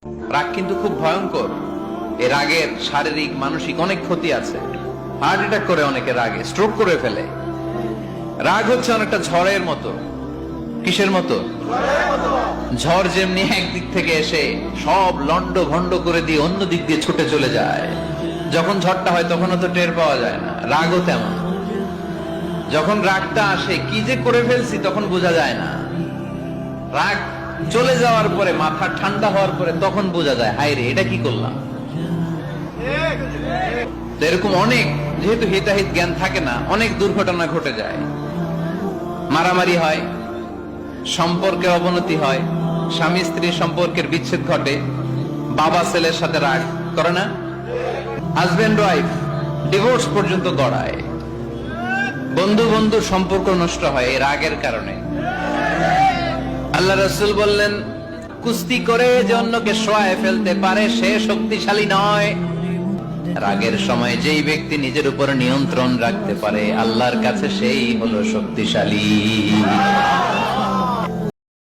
রাগ কিন্তু খুব ভয়ঙ্কর। এই রাগের শারীরিক মানসিক অনেক ক্ষতি আছে। হার্ট অ্যাটাক করে অনেকে রাগে, স্ট্রোক করে ফেলে। রাগ হচ্ছে অনেকটা ঝড়ের মতো। কিসের মতো? ঝড় যেমনি একদিক থেকে এসে সব লন্ড ভন্ড করে দিয়ে অন্য দিক দিয়ে ছুটে চলে যায়, যখন ঝড়টা হয় তখনও তো টের পাওয়া যায় না। রাগও তেমন। যখন রাগটা আসে কি যে করে ফেলছি তখন বোঝা যায় না। রাগ চলে যাওয়ার পরে, মাথা ঠান্ডা হওয়ার পরে তখন বোঝা যায়, হায় রে এটা কি করলাম। এরকম অনেক, যেহেতু হিতাহিত জ্ঞান থাকে না, অনেক দুর্ঘটনা ঘটে যায়। মারামারি হয়, সম্পর্কের অবনতি হয়, স্বামী স্ত্রীর সম্পর্কের বিচ্ছেদ ঘটে, বাবা ছেলের সাথে রাগ করে না, হাজবেন্ড ওয়াইফ ডিভোর্স পর্যন্ত গড়ায়, বন্ধু বন্ধুর সম্পর্ক নষ্ট হয় এই রাগের কারণে। আল্লাহ রাসূল বললেন, কুস্তি করে যে অন্যকে শোয়ায় ফেলতে পারে সে শক্তিশালী নয়। রাগের সময় যেই ব্যক্তি নিজের উপর নিয়ন্ত্রণ রাখতে পারে আল্লাহর কাছে সেই হলো শক্তিশালী।